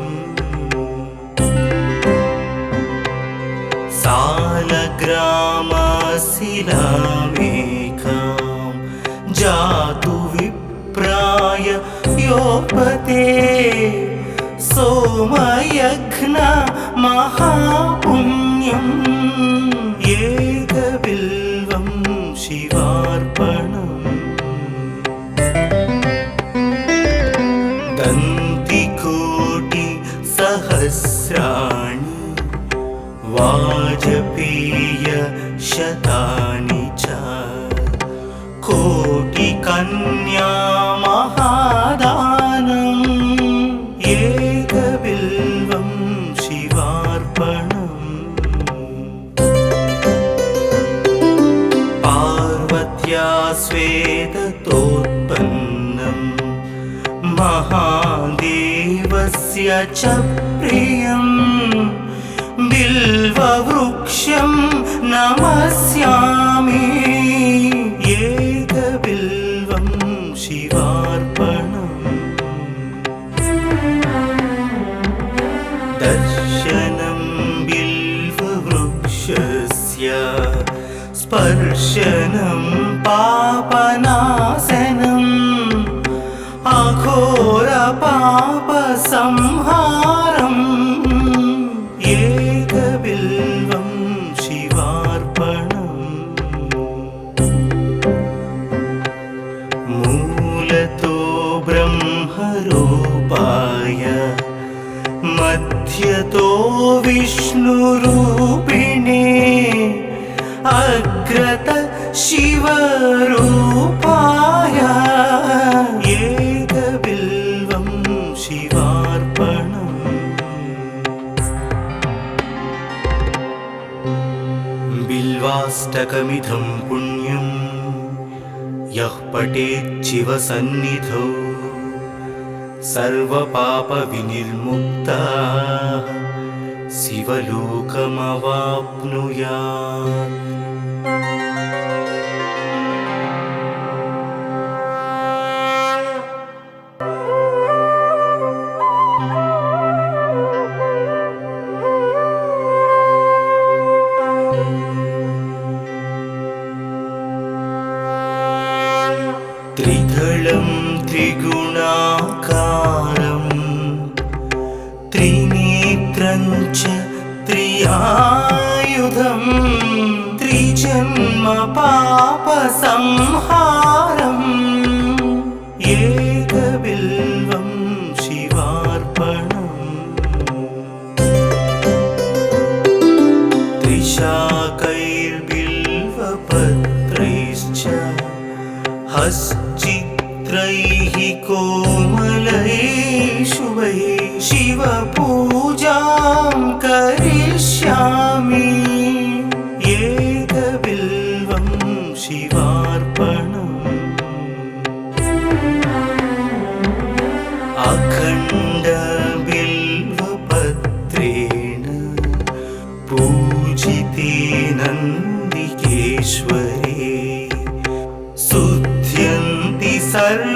सालग्रामशिलामेकां जातु विप्राय योपते सोमयज्ञ महापुण्यम् एकबिल्वं शिवार्पणम्। दन्तिकोटिसहस्राणि वाजपेयशतानि च कोटिकन्या महादानम् एकबिल्वं शिवार्पणम्। पार्वत्या स्वेदतोत्पन्नं महादेवस्य च प्रियं बिल्ववृक्षं नमस्यामि एकबिल्वं शिवार्पणम्। दर्शनं बिल्ववृक्षस्य स्पर्शनं पापनाशनम् अघोरपापसंहारम् एकबिल्वं शिवार्पणम्। मूलतो ब्रह्मरूपाय मध्यतो विष्णुरूपिणे अग्रत शिवरूपाय एकबिल्वं शिवार्पणम्। बिल्वाष्टकमिदं पुण्यं यः पठेत् शिवसन्निधौ सर्वपापविनिर्मुक्तः शिवलोकमवाप्नुयात्। त्रिदलं त्रिगुणाकारं त्रिनेत्रं च त्रियायुधं त्रिजन्म पापसंहारम् एकबिल्वं शिवार्पणम्। त्रिशाकैर्बिल्वपत्रैश्च हश्चित्रैः कोमलैः शुभैः शिवपूजां करिष्यामि एकबिल्वं शिवार्पणम् अखण्डबिल्वपत्रेण पूजिते नन्दिकेश्वरे शुध्यन्ति सर्वपापेभ्यः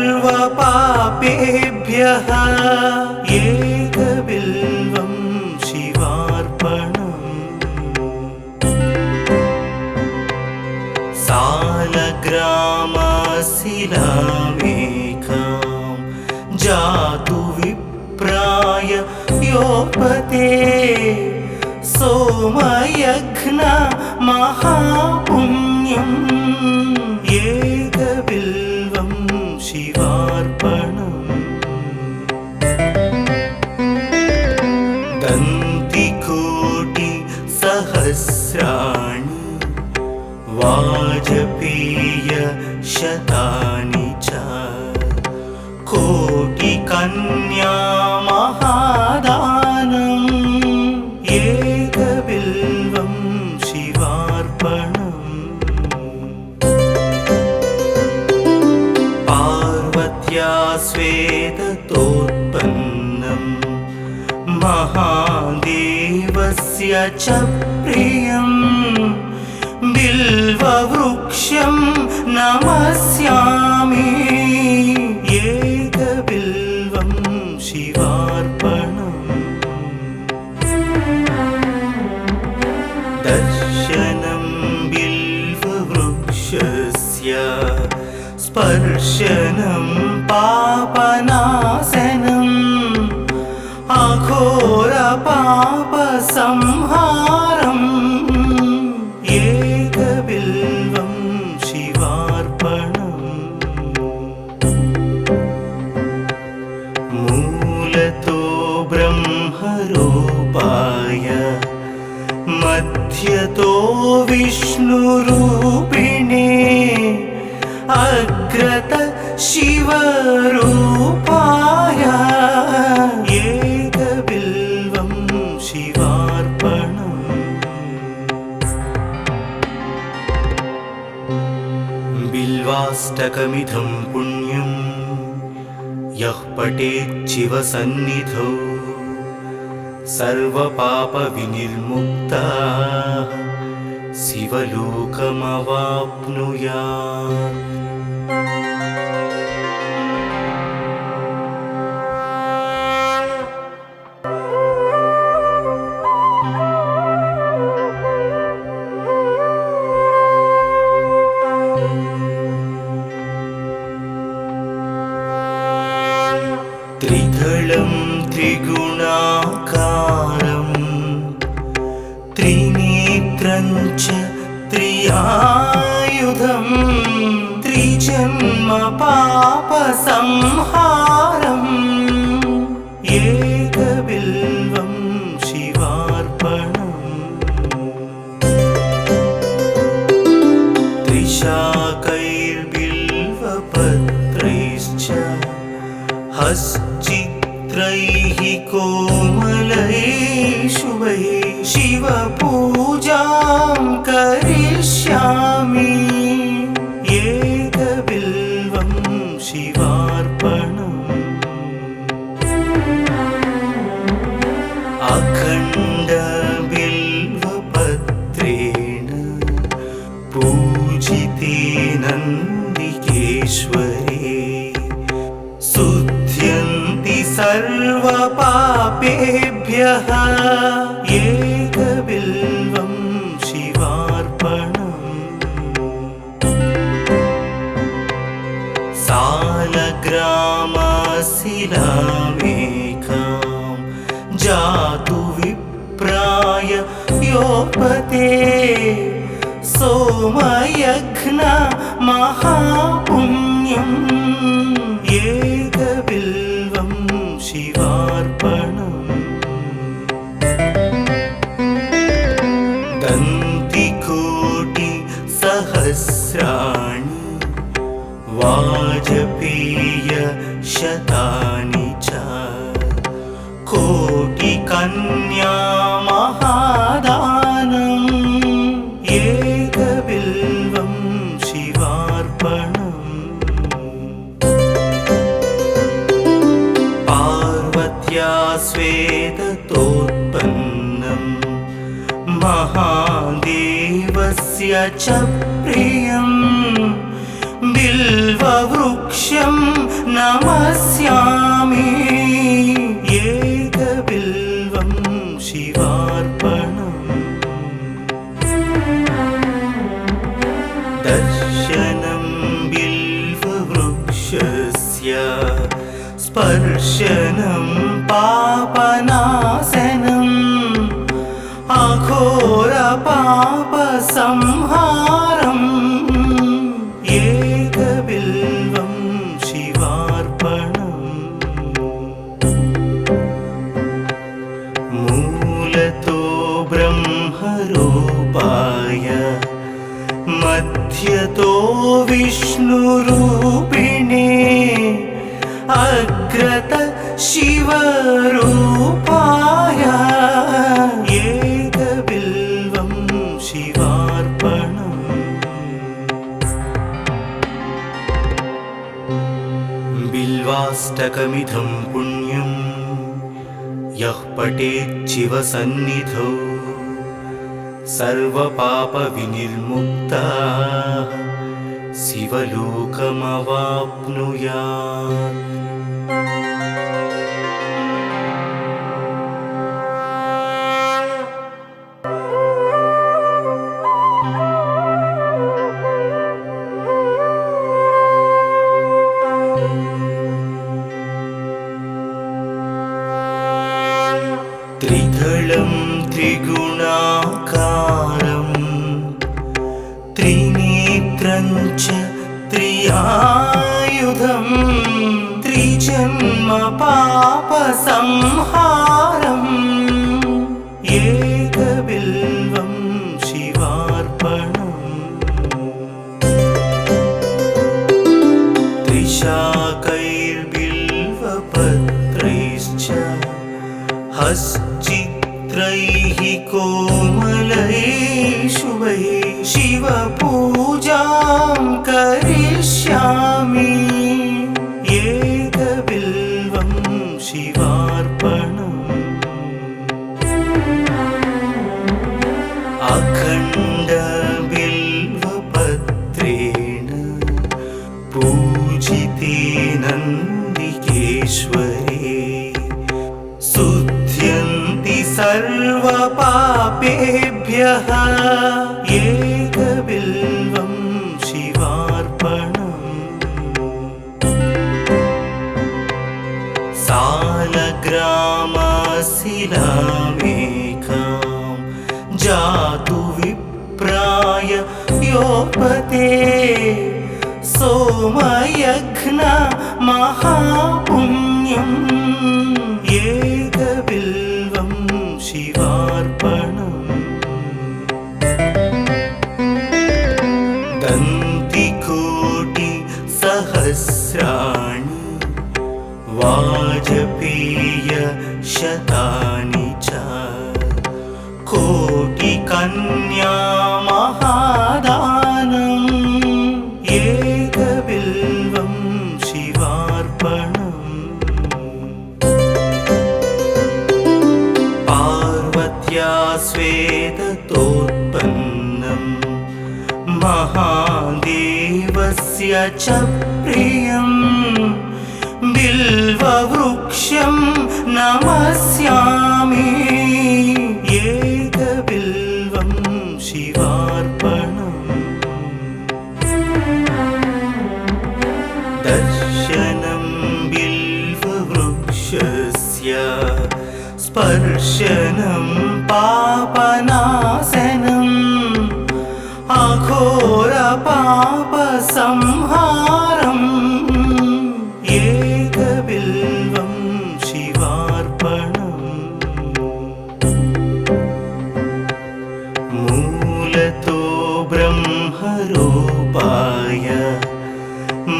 एकबिल्वं शिवार्पणम् सालग्रामशिलामेकां जातु विप्राय योपते सोमयज्ञ महापुण्यम् एकबिल्वं शिवार्पणम् दन्तिकोटिसहस्राणि वाजपेयशतानि च कोटिकन्या महादानम् एकबिल्वं शिवार्पणम् पार्वत्या श्वेततोत्पन्नं महादेवस्य च प्रियं बिल्ववृक्षं नमस्यामि एकबिल्वं शिवार्पणम् दर्शनं बिल्ववृक्षस्य स्पर्शनं पापनाशनम् अघोरपापसंहारम् एकबिल्वं शिवार्पणम् मूलतो ब्रह्मरूपाय मध्यतो विष्णुरूपिणे अग्रत शिवरूपाय एकबिल्वं शिवार्पणम् बिल्वाष्टकमिदं पुण्यं यः पठेत् शिवसन्निधौ सर्वपापविनिर्मुक्तः शिवलोकमवाप्नुयात् त्रिदलं त्रिगुणाकारं त्रिनेत्रं च त्रियायुधं त्रिजन्म पापसंहारम् एकबिल्वं शिवार्पणम् त्रिशाकैर्बिल्वपत्रैश्च हश्चित्रैः कोमलैः शुभैः शिवपूजां करिष्यामि एकबिल्वं शिवार्पणम् अखण्डबिल्वपत्रेण पूजिते नन्दिकेश्वरे शुध्यन्ति सर्वपापेभ्यः एकबिल्वं शिवार्पणम् सालग्रामशिलामेकां जातु विप्राय योपते सोमयज्ञ महापुण्यम् एकबिल्वं शिवार्पणम् दन्तिकोटिसहस्राणि वा शतानि च कोटिकन्या महादानम् एकबिल्वं शिवार्पणम् पार्वत्या स्वेदतोत्पन्नम् महादेवस्य च प्रियम् बिल्ववृक्षं नमस्यामि एकबिल्वं शिवार्पणम् दर्शनं बिल्ववृक्षस्य स्पर्शनं पापनाशनम् अघोरपापसंहारम् एकबिल्वं शिवार्पणम् मूलतो ब्रह्मरूपाय मध्यतो विष्णुरूपिणे अग्रत शिवरूपाय एकबिल्वं शिवार्पणम् बिल्वाष्टकमिदं पुण्यं यः पठेत् शिवसन्निधौ सर्वपापविनिर्मुक्तः शिवलोकमवाप्नुयात्। त्रिदलं त्रिगुणाकारं त्रिनेत्रं च त्रियायुधं त्रिजन्म पापसंहारम् एकबिल्वं शिवार्पणम् त्रिशाकैर्बिल्वपत्रैश्च हश्चित्रैः कोमलैः शुभैः शिवपूजां करिष्यामि एकबिल्वं शिवार्पणम् अखण्डबिल्वपत्रेण पूजिते नन्दिकेश्वरे शुध्यन्ति सर्वपापेभ्यः एकबिल्वं शिवार्पणम् सालग्रामशिलामेकां जातु विप्राय योपते सोमयज्ञ महापुण्यम् एकबिल्वं शिवार्पणम् दन्तिकोटिसहस्राणि वाजपेयशतानि च कोटिकन्या महादानम् एकबिल्वं शिवार्पणम् पार्वत्या स्वेदतोत्पन्नम् महादेवस्य च प्रियम् बिल्ववृक्षं नमस्यामि एकबिल्वं शिवार्पणम् दर्शनं बिल्ववृक्षस्य स्पर्शनं पापनाशनम् अघोरपापसंहारम् एकबिल्वं शिवार्पणम् मूलतो ब्रह्मरूपाय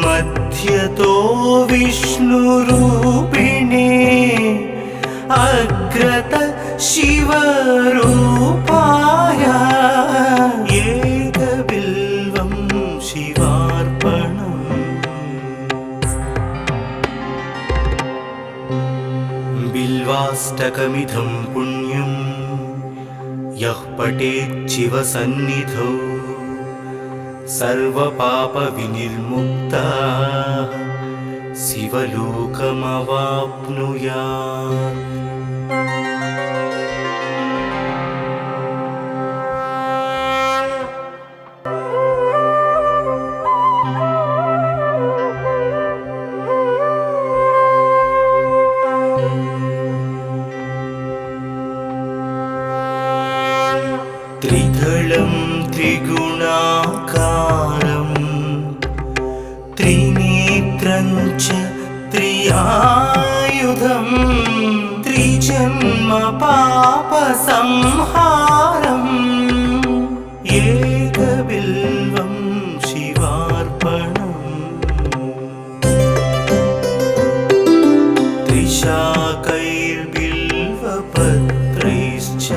मध्य मध्यतो विष्णुरूपिणे अग्रत शिवरूपाय एकबिल्वं शिवार्पणम्। बिल्वाष्टकमिदं पुण्यं यः पठेत् शिवसन्निधौ सर्वपापविनिर्मुक्तः शिवलोकमवाप्नुयात्। त्रिदलं त्रिगुणाकारं त्रिनेत्रं च त्रियायुधं त्रिजन्म पापसंहारम् एकबिल्वं शिवार्पणम्। त्रिशाकैर्बिल्वपत्रैश्च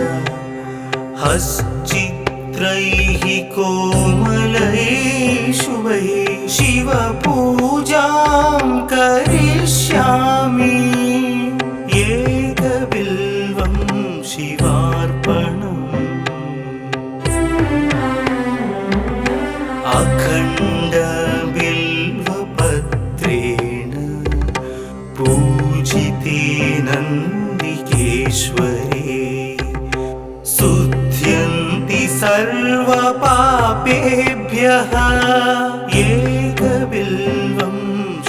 हश्चित्रैः कोमलैः शुभैः शिवपूजां करिष्यामि एकबिल्वं शिवार्पणम्। अखण्डबिल्वपत्रेण पूजिते नन्दिकेश्वरे शुध्यन्ति सर्वपापेभ्यः एकबिल्वं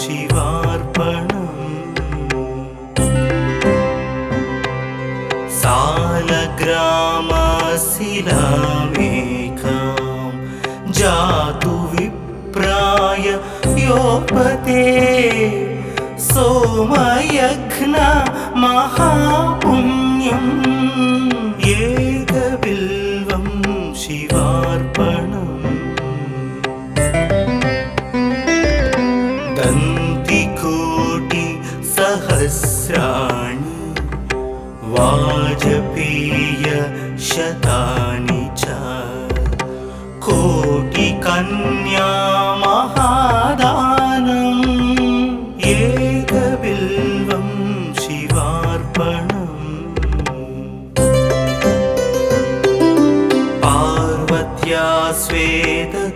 शिवार्पणम्। सालग्रामशिलामेकां जातु विप्राय योपते सोमयज्ञ महापुण्यम् एकबिल्वं शिवार्पणम्। दन्तिकोटिसहस्राणि वाजपेयशतानि च कोटिकन्या महादानम् एकबिल्वं शिवार्पणम्। पार्वत्या स्वेदतोत्पन्नं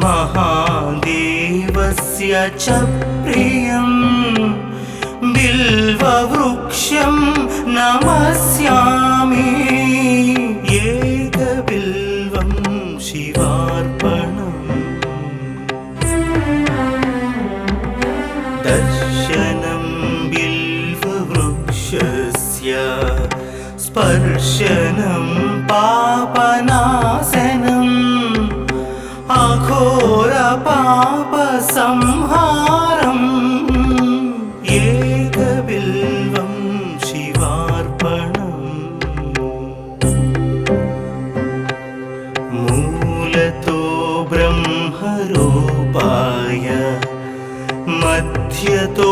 महादेवस्य च प्रियं बिल्ववृक्षं नमस्यामि एकबिल्वं शिवार्पणम्। दर्शनं बिल्ववृक्षस्य स्पर्शनं पापनाशनम् अघोरपापसंहारम् एकबिल्वं शिवार्पणम्। मूलतो ब्रह्मरूपाय मध्यतो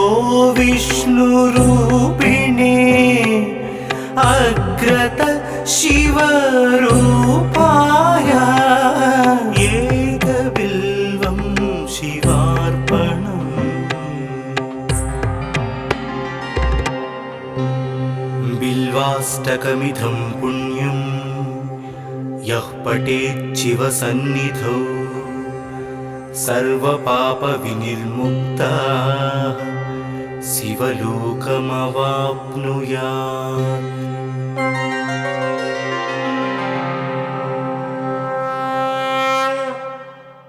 विष्णुरूपिणे अग्रत शिवरूपाय एकबिल्वं शिवार्पणम्। बिल्वाष्टकमिदं पुण्यं यः पठेत् शिवसन्निधौ सर्वपापविनिर्मुक्तः शिवलोकमवाप्नुयात्।